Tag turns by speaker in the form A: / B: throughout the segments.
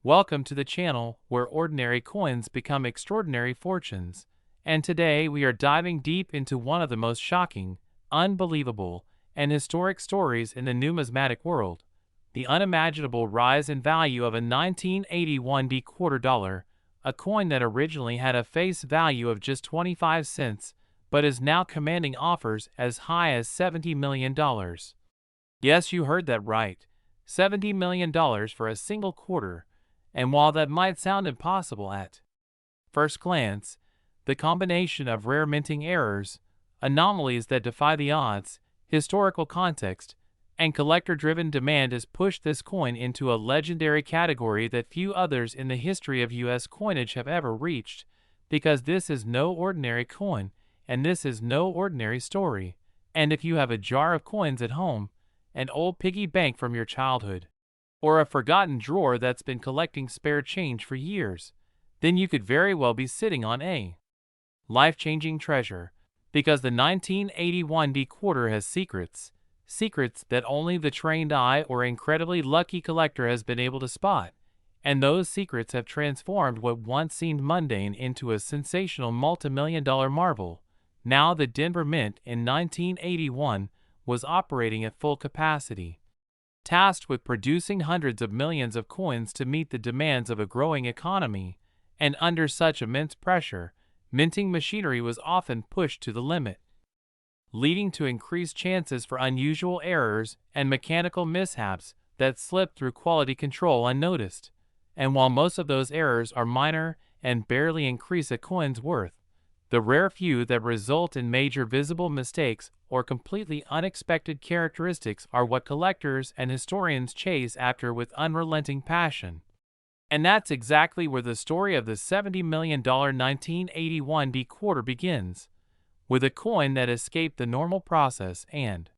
A: Welcome to the channel where ordinary coins become extraordinary fortunes. And today we are diving deep into one of the most shocking, unbelievable, and historic stories in the numismatic world: the unimaginable rise in value of a 1981 quarter dollar, a coin that originally had a face value of just 25 cents, but is now commanding offers as high as $70 million. Yes, you heard that right. $70 million for a single quarter. And while that might sound impossible at first glance, the combination of rare minting errors, anomalies that defy the odds, historical context, and collector-driven demand has pushed this coin into a legendary category that few others in the history of U.S. coinage have ever reached, because this is no ordinary coin, and this is no ordinary story. And if you have a jar of coins at home, an old piggy bank from your childhood, or a forgotten drawer that's been collecting spare change for years, then you could very well be sitting on a life-changing treasure, because the 1981 quarter has secrets that only the trained eye or incredibly lucky collector has been able to spot, and those secrets have transformed what once seemed mundane into a sensational multi-million-dollar marvel. Now the Denver Mint in 1981 was operating at full capacity, tasked with producing hundreds of millions of coins to meet the demands of a growing economy, and under such immense pressure, minting machinery was often pushed to the limit, leading to increased chances for unusual errors and mechanical mishaps that slip through quality control unnoticed. And while most of those errors are minor and barely increase a coin's worth, the rare few that result in major visible mistakes or completely unexpected characteristics are what collectors and historians chase after with unrelenting passion. And that's exactly where the story of the $70 million 1981 quarter begins, with a coin that escaped the normal process and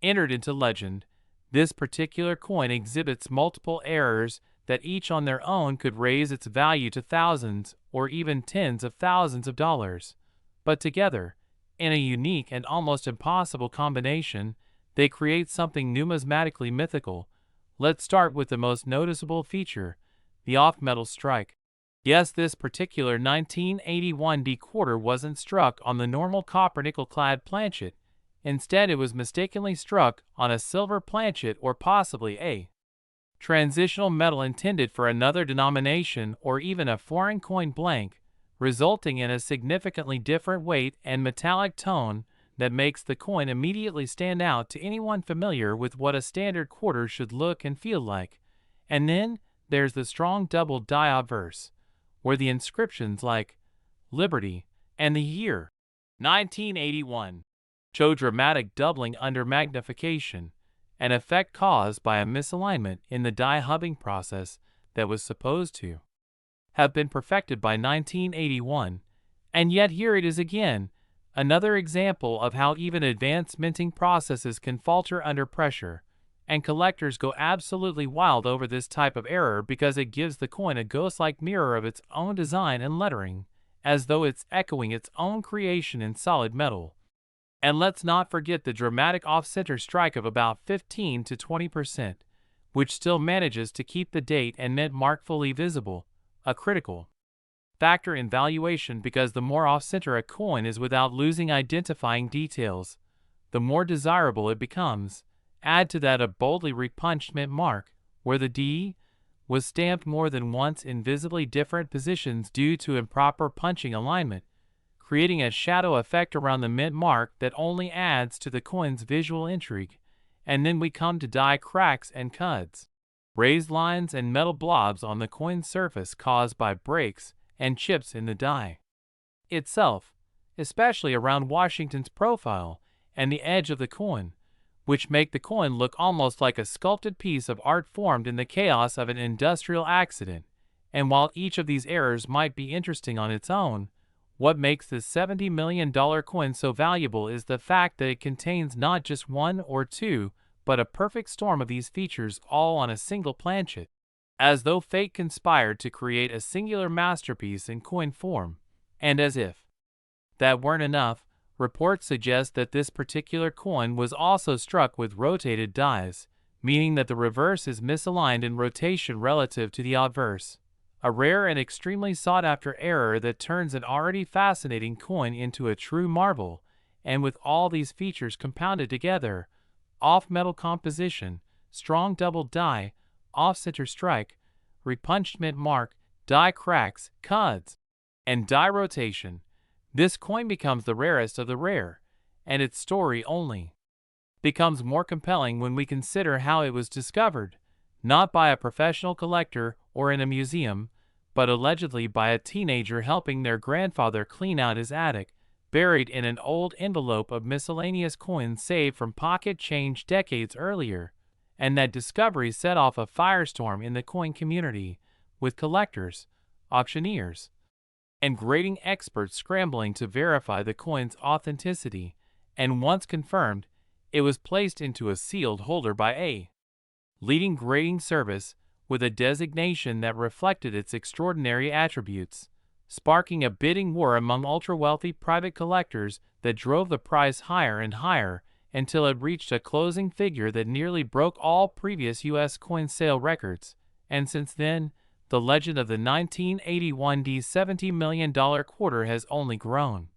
A: entered into legend. This particular coin exhibits multiple errors that each on their own could raise its value to thousands or even tens of thousands of dollars. But together, in a unique and almost impossible combination, they create something numismatically mythical. Let's start with the most noticeable feature: the off-metal strike. Yes, this particular 1981 quarter wasn't struck on the normal copper-nickel-clad planchet. Instead, it was mistakenly struck on a silver planchet or possibly a transitional metal intended for another denomination or even a foreign coin blank, resulting in a significantly different weight and metallic tone that makes the coin immediately stand out to anyone familiar with what a standard quarter should look and feel like. And then there's the strong double die obverse, where the inscriptions like Liberty and the year 1981 show dramatic doubling under magnification, an effect caused by a misalignment in the die hubbing process that was supposed to have been perfected by 1981. And yet here it is again, another example of how even advanced minting processes can falter under pressure, and collectors go absolutely wild over this type of error because it gives the coin a ghost-like mirror of its own design and lettering, as though it's echoing its own creation in solid metal. And let's not forget the dramatic off-center strike of about 15 to 20%, which still manages to keep the date and mint mark fully visible, a critical factor in valuation, because the more off-center a coin is without losing identifying details, the more desirable it becomes. Add to that a boldly repunched mint mark, where the D was stamped more than once in visibly different positions due to improper punching alignment, creating a shadow effect around the mint mark that only adds to the coin's visual intrigue. And then we come to die cracks and cuds, raised lines and metal blobs on the coin's surface caused by breaks and chips in the die itself, especially around Washington's profile and the edge of the coin, which make the coin look almost like a sculpted piece of art formed in the chaos of an industrial accident. And while each of these errors might be interesting on its own, what makes this $70 million coin so valuable is the fact that it contains not just one or two, but a perfect storm of these features all on a single planchet, as though fate conspired to create a singular masterpiece in coin form. And as if that weren't enough, reports suggest that this particular coin was also struck with rotated dies, meaning that the reverse is misaligned in rotation relative to the obverse. A rare and extremely sought-after error that turns an already fascinating coin into a true marvel, and with all these features compounded together, off-metal composition, strong double die, off-center strike, repunched mint mark, die cracks, cuds, and die rotation, this coin becomes the rarest of the rare, and its story only becomes more compelling when we consider how it was discovered, not by a professional collector or in a museum, but allegedly by a teenager helping their grandfather clean out his attic, buried in an old envelope of miscellaneous coins saved from pocket change decades earlier. And that discovery set off a firestorm in the coin community, with collectors, auctioneers, and grading experts scrambling to verify the coin's authenticity, and once confirmed, it was placed into a sealed holder by a leading grading service with a designation that reflected its extraordinary attributes, sparking a bidding war among ultra-wealthy private collectors that drove the price higher and higher until it reached a closing figure that nearly broke all previous U.S. coin sale records, and since then, the legend of the 1981's $70 million quarter has only grown,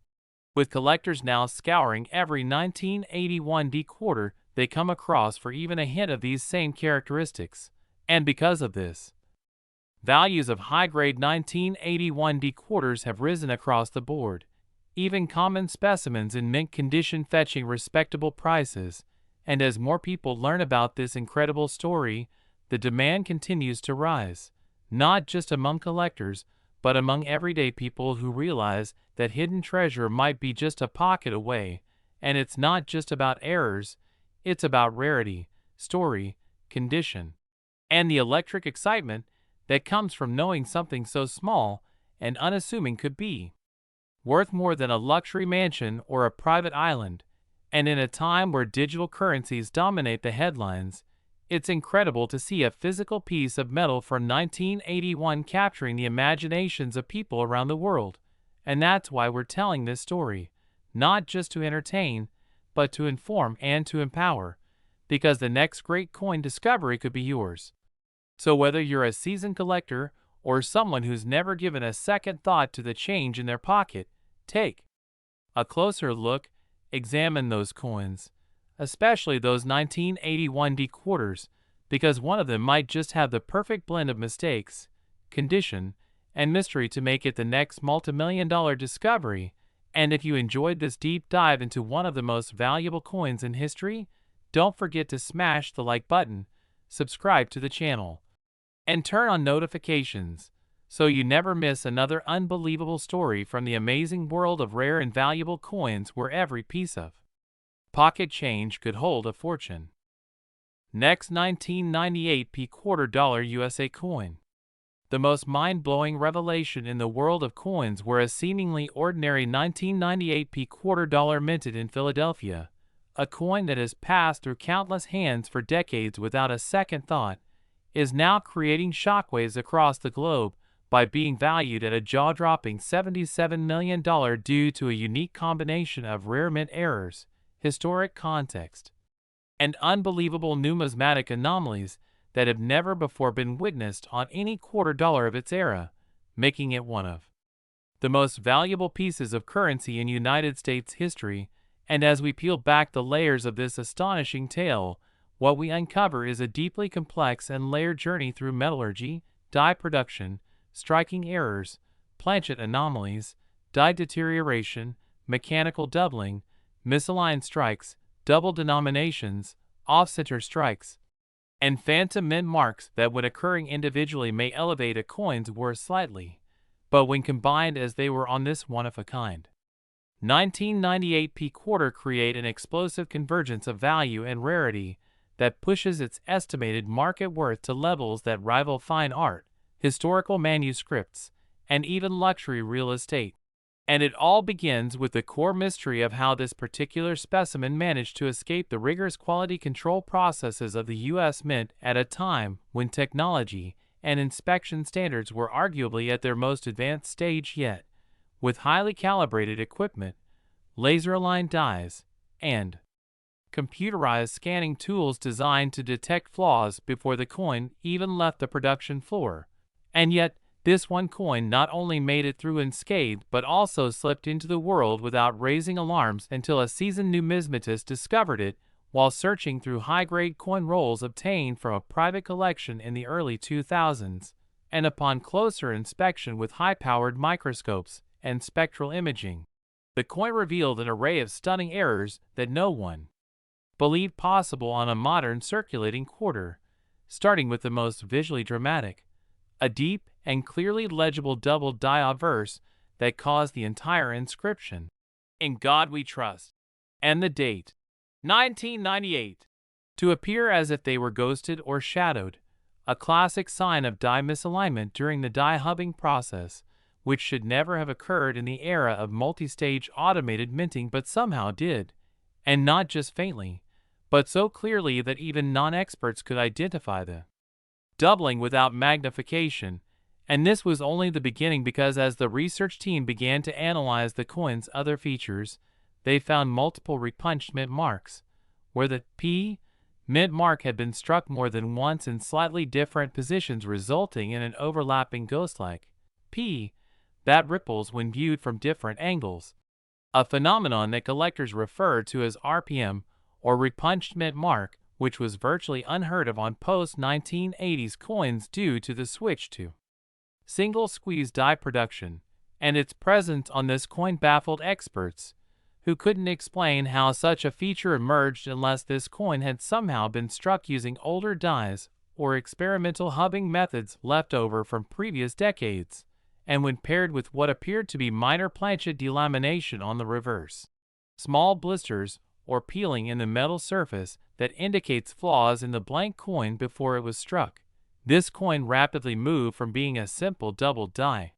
A: with collectors now scouring every 1981 quarter they come across for even a hint of these same characteristics, and because of this, values of high-grade 1981 quarters have risen across the board, even common specimens in mint condition fetching respectable prices, and as more people learn about this incredible story, the demand continues to rise, not just among collectors, but among everyday people who realize that hidden treasure might be just a pocket away, and it's not just about errors, it's about rarity, story, condition, and the electric excitement that comes from knowing something so small and unassuming could be worth more than a luxury mansion or a private island. And in a time where digital currencies dominate the headlines, it's incredible to see a physical piece of metal from 1981 capturing the imaginations of people around the world. And that's why we're telling this story, not just to entertain, but to inform and to empower, because the next great coin discovery could be yours. So whether you're a seasoned collector or someone who's never given a second thought to the change in their pocket, take a closer look, examine those coins, especially those 1981 quarters, because one of them might just have the perfect blend of mistakes, condition, and mystery to make it the next multi-million-dollar discovery. And if you enjoyed this deep dive into one of the most valuable coins in history, don't forget to smash the like button, subscribe to the channel, and turn on notifications so you never miss another unbelievable story from the amazing world of rare and valuable coins where every piece of pocket change could hold a fortune. Next, 1998 quarter dollar USA coin. The most mind-blowing revelation in the world of coins were a seemingly ordinary 1998 quarter dollar minted in Philadelphia, a coin that has passed through countless hands for decades without a second thought, is now creating shockwaves across the globe by being valued at a jaw-dropping $77 million due to a unique combination of rare mint errors, historic context, and unbelievable numismatic anomalies that have never before been witnessed on any quarter dollar of its era, making it one of the most valuable pieces of currency in United States history. And as we peel back the layers of this astonishing tale, what we uncover is a deeply complex and layered journey through metallurgy, die production, striking errors, planchet anomalies, die deterioration, mechanical doubling, misaligned strikes, double denominations, off-center strikes, and phantom mint marks that when occurring individually may elevate a coin's worth slightly, but when combined as they were on this one-of-a-kind 1998 quarter create an explosive convergence of value and rarity that pushes its estimated market worth to levels that rival fine art, historical manuscripts, and even luxury real estate. And it all begins with the core mystery of how this particular specimen managed to escape the rigorous quality control processes of the U.S. Mint at a time when technology and inspection standards were arguably at their most advanced stage yet, with highly calibrated equipment, laser-aligned dies, and computerized scanning tools designed to detect flaws before the coin even left the production floor. And yet, this one coin not only made it through unscathed but also slipped into the world without raising alarms until a seasoned numismatist discovered it while searching through high-grade coin rolls obtained from a private collection in the early 2000s, and upon closer inspection with high-powered microscopes and spectral imaging, the coin revealed an array of stunning errors that no one believed possible on a modern circulating quarter, starting with the most visually dramatic, a deep and clearly legible double die verse that caused the entire inscription, "In God We Trust," and the date, 1998, to appear as if they were ghosted or shadowed, a classic sign of die misalignment during the die hubbing process, which should never have occurred in the era of multi-stage automated minting but somehow did, and not just faintly, but so clearly that even non-experts could identify the doubling without magnification. And this was only the beginning, because as the research team began to analyze the coin's other features, they found multiple repunched mint marks, where the P mint mark had been struck more than once in slightly different positions, resulting in an overlapping ghost-like P that ripples when viewed from different angles, a phenomenon that collectors refer to as RPM, or repunched mint mark, which was virtually unheard of on post-1980s coins due to the switch to single squeeze die production, and its presence on this coin baffled experts, who couldn't explain how such a feature emerged unless this coin had somehow been struck using older dies or experimental hubbing methods left over from previous decades, and when paired with what appeared to be minor planchet delamination on the reverse, small blisters or peeling in the metal surface that indicates flaws in the blank coin before it was struck, this coin rapidly moved from being a simple double die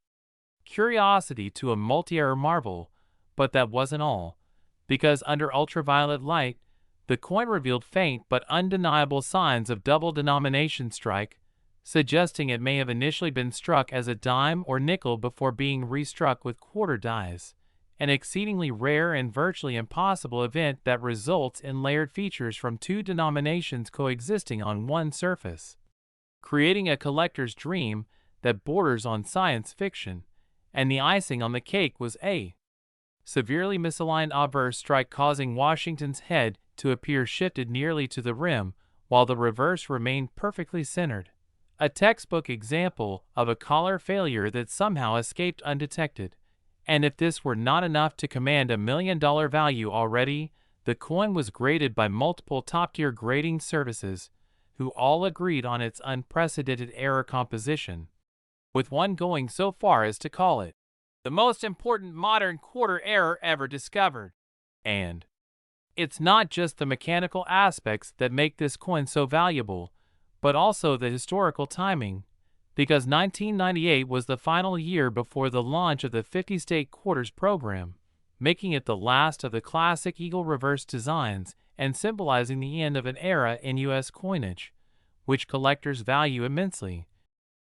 A: curiosity to a multi-error marvel. But that wasn't all, because under ultraviolet light, the coin revealed faint but undeniable signs of double denomination strike, suggesting it may have initially been struck as a dime or nickel before being restruck with quarter dies, an exceedingly rare and virtually impossible event that results in layered features from two denominations coexisting on one surface, creating a collector's dream that borders on science fiction. And the icing on the cake was a severely misaligned obverse strike, causing Washington's head to appear shifted nearly to the rim, while the reverse remained perfectly centered. A textbook example of a collar failure that somehow escaped undetected. And if this were not enough to command $1 million value already, the coin was graded by multiple top-tier grading services, who all agreed on its unprecedented error composition, with one going so far as to call it the most important modern quarter error ever discovered. And it's not just the mechanical aspects that make this coin so valuable, but also the historical timing, because 1998 was the final year before the launch of the 50-state quarters program, making it the last of the classic eagle reverse designs and symbolizing the end of an era in U.S. coinage, which collectors value immensely.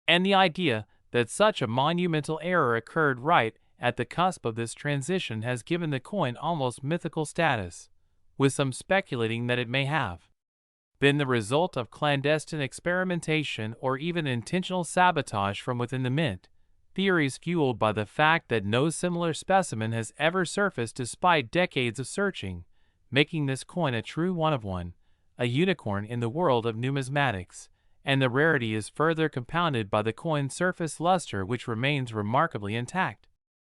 A: And the idea that such a monumental error occurred right at the cusp of this transition has given the coin almost mythical status, with some speculating that it may have been the result of clandestine experimentation or even intentional sabotage from within the mint, theories fueled by the fact that no similar specimen has ever surfaced despite decades of searching, making this coin a true one-of-one, a unicorn in the world of numismatics. And the rarity is further compounded by the coin's surface luster, which remains remarkably intact,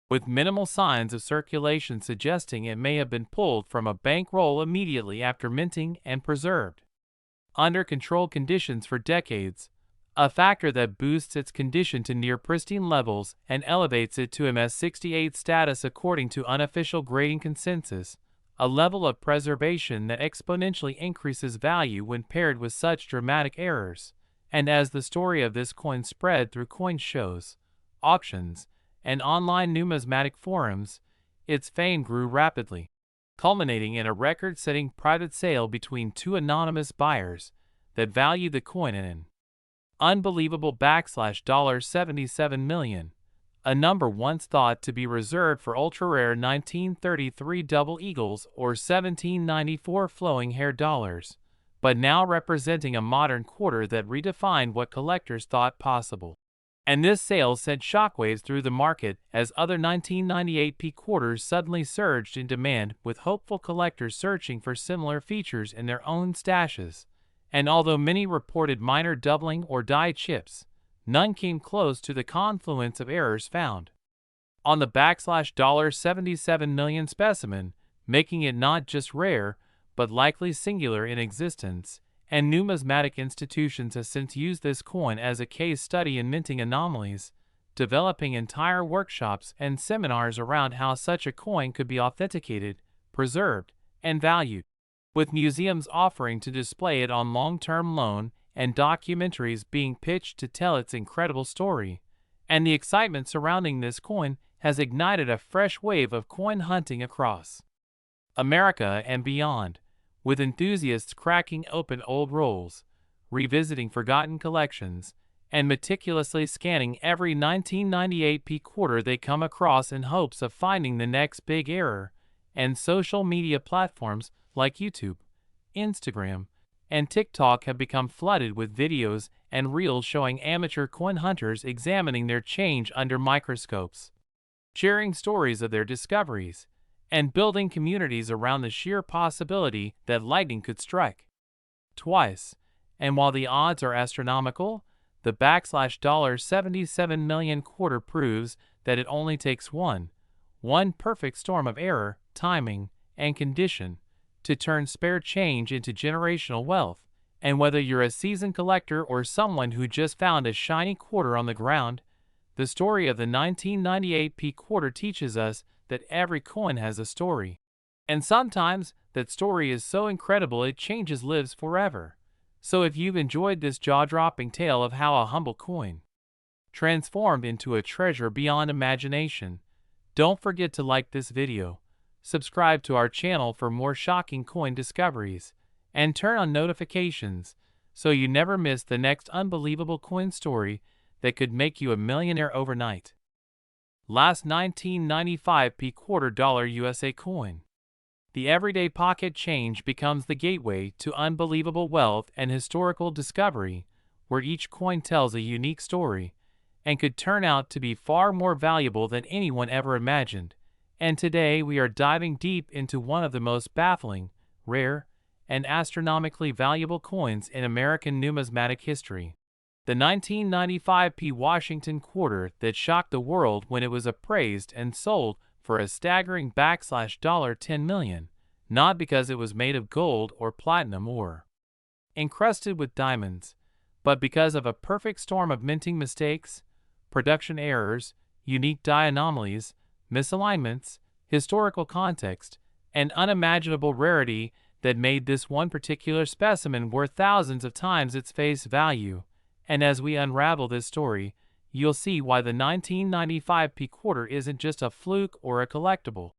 A: with minimal signs of circulation suggesting it may have been pulled from a bankroll immediately after minting and preserved under controlled conditions for decades, a factor that boosts its condition to near pristine levels and elevates it to MS-68 status according to unofficial grading consensus, a level of preservation that exponentially increases value when paired with such dramatic errors. And as the story of this coin spread through coin shows, auctions, and online numismatic forums, its fame grew rapidly, culminating in a record-setting private sale between two anonymous buyers that valued the coin in an unbelievable $77 million, a number once thought to be reserved for ultra-rare 1933 double eagles or 1794 flowing hair dollars, but now representing a modern quarter that redefined what collectors thought possible. And this sale sent shockwaves through the market as other 1998 P quarters suddenly surged in demand, with hopeful collectors searching for similar features in their own stashes. And although many reported minor doubling or die chips, none came close to the confluence of errors found on the $77 million specimen, making it not just rare, but likely singular in existence. And numismatic institutions have since used this coin as a case study in minting anomalies, developing entire workshops and seminars around how such a coin could be authenticated, preserved, and valued, with museums offering to display it on long-term loan and documentaries being pitched to tell its incredible story. And the excitement surrounding this coin has ignited a fresh wave of coin hunting across America and beyond, with enthusiasts cracking open old rolls, revisiting forgotten collections, and meticulously scanning every 1998 P quarter they come across in hopes of finding the next big error. And social media platforms like YouTube, Instagram, and TikTok have become flooded with videos and reels showing amateur coin hunters examining their change under microscopes, sharing stories of their discoveries, and building communities around the sheer possibility that lightning could strike twice. And while the odds are astronomical, the $77 million quarter proves that it only takes one perfect storm of error, timing, and condition to turn spare change into generational wealth. And whether you're a seasoned collector or someone who just found a shiny quarter on the ground, the story of the 1998 P quarter teaches us that every coin has a story. And sometimes that story is so incredible it changes lives forever. So if you've enjoyed this jaw-dropping tale of how a humble coin transformed into a treasure beyond imagination, don't forget to like this video, subscribe to our channel for more shocking coin discoveries, and turn on notifications so you never miss the next unbelievable coin story that could make you a millionaire overnight. Last 1995 P quarter dollar USA coin. The everyday pocket change becomes the gateway to unbelievable wealth and historical discovery, where each coin tells a unique story and could turn out to be far more valuable than anyone ever imagined. And today we are diving deep into one of the most baffling, rare, and astronomically valuable coins in American numismatic history. The 1995 P Washington quarter that shocked the world when it was appraised and sold for a staggering $10 million, not because it was made of gold or platinum or encrusted with diamonds, but because of a perfect storm of minting mistakes, production errors, unique die anomalies, misalignments, historical context, and unimaginable rarity that made this one particular specimen worth thousands of times its face value. And as we unravel this story, you'll see why the 1995 P quarter isn't just a fluke or a collectible.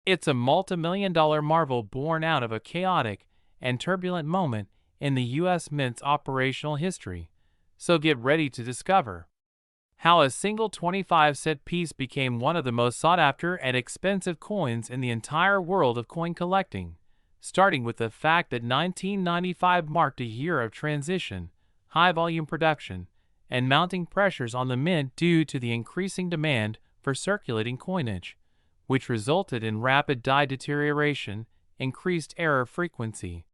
A: It's a multi-million-dollar marvel born out of a chaotic and turbulent moment in the U.S. Mint's operational history. So get ready to discover how a single 25-cent piece became one of the most sought-after and expensive coins in the entire world of coin collecting, starting with the fact that 1995 marked a year of transition, high-volume production, and mounting pressures on the mint due to the increasing demand for circulating coinage, which resulted in rapid die deterioration, increased error frequency,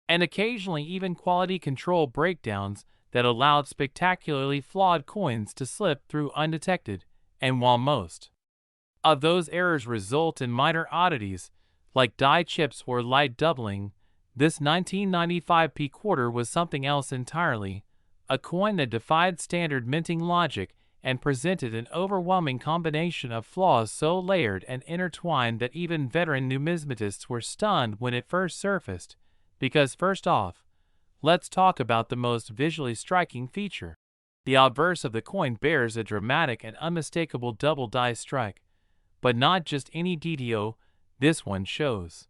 A: and occasionally even quality control breakdowns that allowed spectacularly flawed coins to slip through undetected. And while most of those errors result in minor oddities like die chips or light doubling, this 1995 P quarter was something else entirely. A coin that defied standard minting logic and presented an overwhelming combination of flaws so layered and intertwined that even veteran numismatists were stunned when it first surfaced. Because first off, let's talk about the most visually striking feature. The obverse of the coin bears a dramatic and unmistakable double die strike, but not just any DDO. This one shows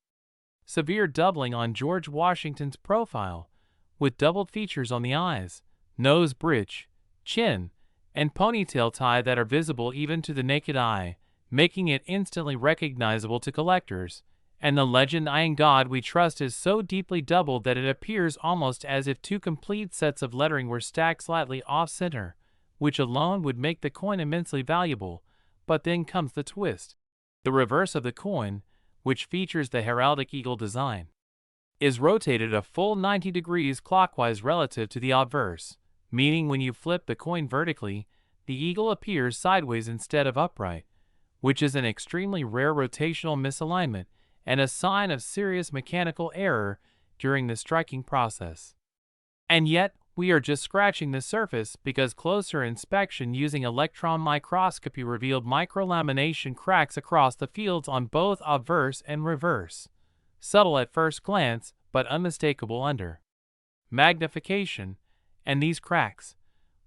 A: severe doubling on George Washington's profile, with doubled features on the eyes, nose bridge, chin, and ponytail tie that are visible even to the naked eye, making it instantly recognizable to collectors. And the legend "I am God we trust" is so deeply doubled that it appears almost as if two complete sets of lettering were stacked slightly off-center, which alone would make the coin immensely valuable. But then comes the twist. The reverse of the coin, which features the heraldic eagle design, is rotated a full 90 degrees clockwise relative to the obverse, meaning when you flip the coin vertically, the eagle appears sideways instead of upright, which is an extremely rare rotational misalignment and a sign of serious mechanical error during the striking process. And yet, we are just scratching the surface, because closer inspection using electron microscopy revealed microlamination cracks across the fields on both obverse and reverse, subtle at first glance but unmistakable under magnification. And these cracks,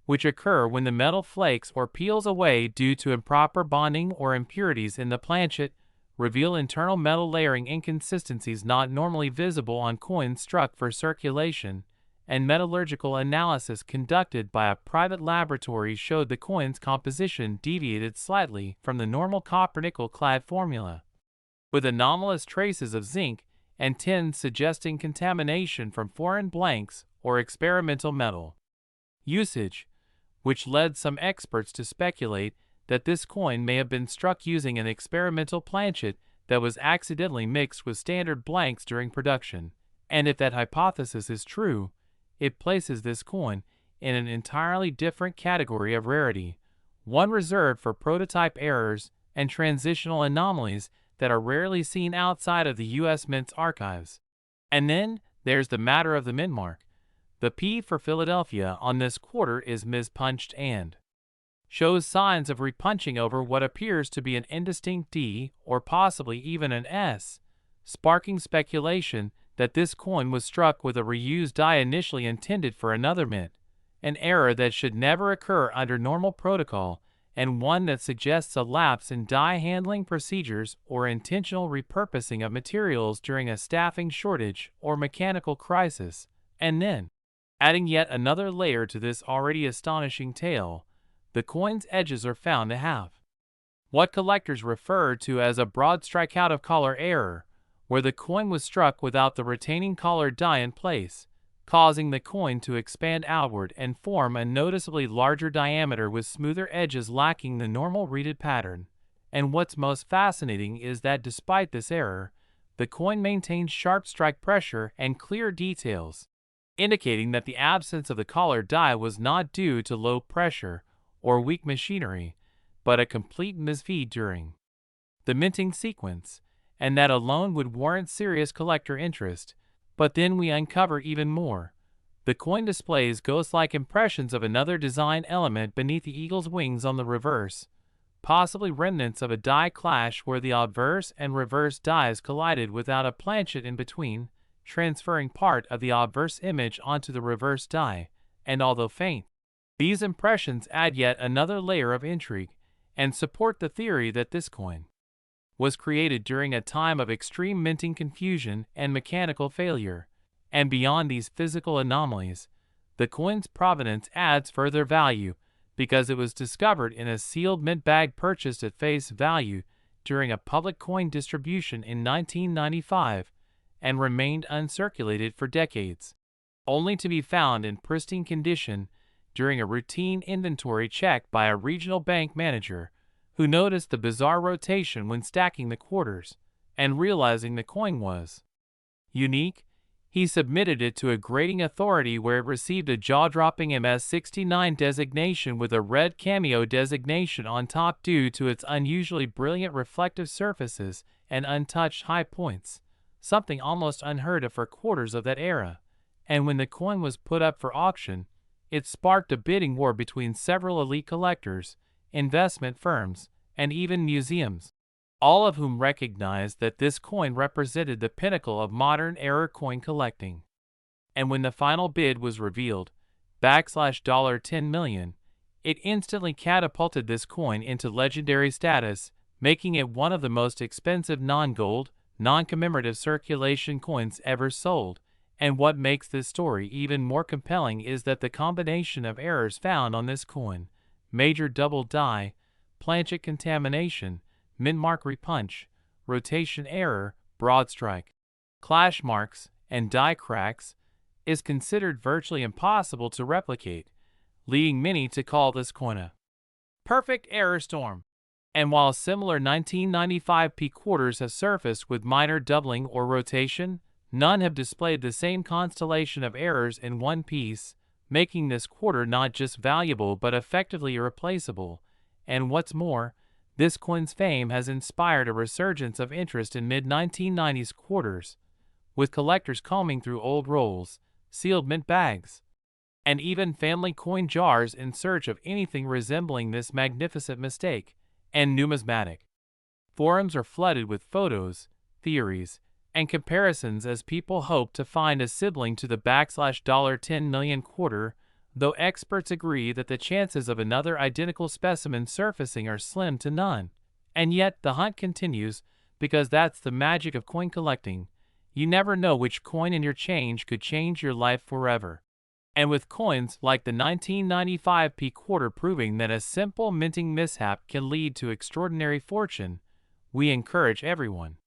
A: which occur when the metal flakes or peels away due to improper bonding or impurities in the planchet, reveal internal metal layering inconsistencies not normally visible on coins struck for circulation. And metallurgical analysis conducted by a private laboratory showed the coin's composition deviated slightly from the normal copper-nickel clad formula, with anomalous traces of zinc and tin suggesting contamination from foreign blanks or experimental metal usage, which led some experts to speculate that this coin may have been struck using an experimental planchet that was accidentally mixed with standard blanks during production. And if that hypothesis is true, it places this coin in an entirely different category of rarity, one reserved for prototype errors and transitional anomalies that are rarely seen outside of the U.S. Mint's archives. And then there's the matter of the mint mark. The P for Philadelphia on this quarter is mispunched and shows signs of repunching over what appears to be an indistinct D or possibly even an S, sparking speculation that this coin was struck with a reused die initially intended for another mint, an error that should never occur under normal protocol, and one that suggests a lapse in die handling procedures or intentional repurposing of materials during a staffing shortage or mechanical crisis. And then, adding yet another layer to this already astonishing tale, the coin's edges are found to have what collectors refer to as a broad strikeout of collar error, where the coin was struck without the retaining collar die in place, causing the coin to expand outward and form a noticeably larger diameter with smoother edges lacking the normal reeded pattern. And what's most fascinating is that despite this error, the coin maintains sharp strike pressure and clear details, indicating that the absence of the collar die was not due to low pressure or weak machinery, but a complete misfeed during the minting sequence, and that alone would warrant serious collector interest. But then we uncover even more. The coin displays ghost-like impressions of another design element beneath the eagle's wings on the reverse, possibly remnants of a die clash where the obverse and reverse dies collided without a planchet in between, transferring part of the obverse image onto the reverse die. And although faint, these impressions add yet another layer of intrigue and support the theory that this coin was created during a time of extreme minting confusion and mechanical failure. And beyond these physical anomalies, the coin's provenance adds further value, because it was discovered in a sealed mint bag purchased at face value during a public coin distribution in 1995 and remained uncirculated for decades, only to be found in pristine condition during a routine inventory check by a regional bank manager, who noticed the bizarre rotation when stacking the quarters, and realizing the coin was unique, he submitted it to a grading authority where it received a jaw-dropping MS-69 designation with a red cameo designation on top due to its unusually brilliant reflective surfaces and untouched high points, something almost unheard of for quarters of that era. And when the coin was put up for auction, it sparked a bidding war between several elite collectors, investment firms, and even museums, all of whom recognized that this coin represented the pinnacle of modern era coin collecting. And when the final bid was revealed, $10 million, it instantly catapulted this coin into legendary status, making it one of the most expensive non-gold, non-commemorative circulation coins ever sold. And what makes this story even more compelling is that the combination of errors found on this coin major double die, planchet contamination, min-mark repunch, rotation error, broad strike, clash marks, and die cracks, is considered virtually impossible to replicate, leading many to call this coin a perfect error storm. And while similar 1995 P quarters have surfaced with minor doubling or rotation, none have displayed the same constellation of errors in one piece, making this quarter not just valuable but effectively irreplaceable. And what's more, this coin's fame has inspired a resurgence of interest in mid-1990s quarters, with collectors combing through old rolls, sealed mint bags, and even family coin jars in search of anything resembling this magnificent mistake. And numismatic forums are flooded with photos, theories, and comparisons as people hope to find a sibling to the $10 million quarter, though experts agree that the chances of another identical specimen surfacing are slim to none. And yet the hunt continues, because that's the magic of coin collecting. You never know which coin in your change could change your life forever. And with coins like the 1995 P quarter proving that a simple minting mishap can lead to extraordinary fortune, we encourage everyone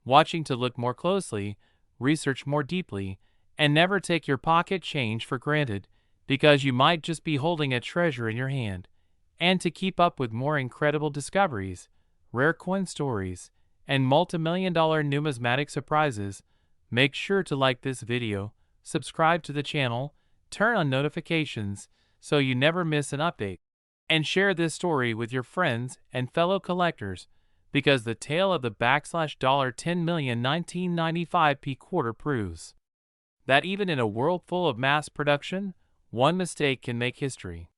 A: watching to look more closely, research more deeply, and never take your pocket change for granted, because you might just be holding a treasure in your hand. And to keep up with more incredible discoveries, rare coin stories, and multi-million-dollar numismatic surprises, make sure to like this video, subscribe to the channel, turn on notifications so you never miss an update, and share this story with your friends and fellow collectors, because the tale of the $10 million 1995 P quarter proves that even in a world full of mass production, one mistake can make history.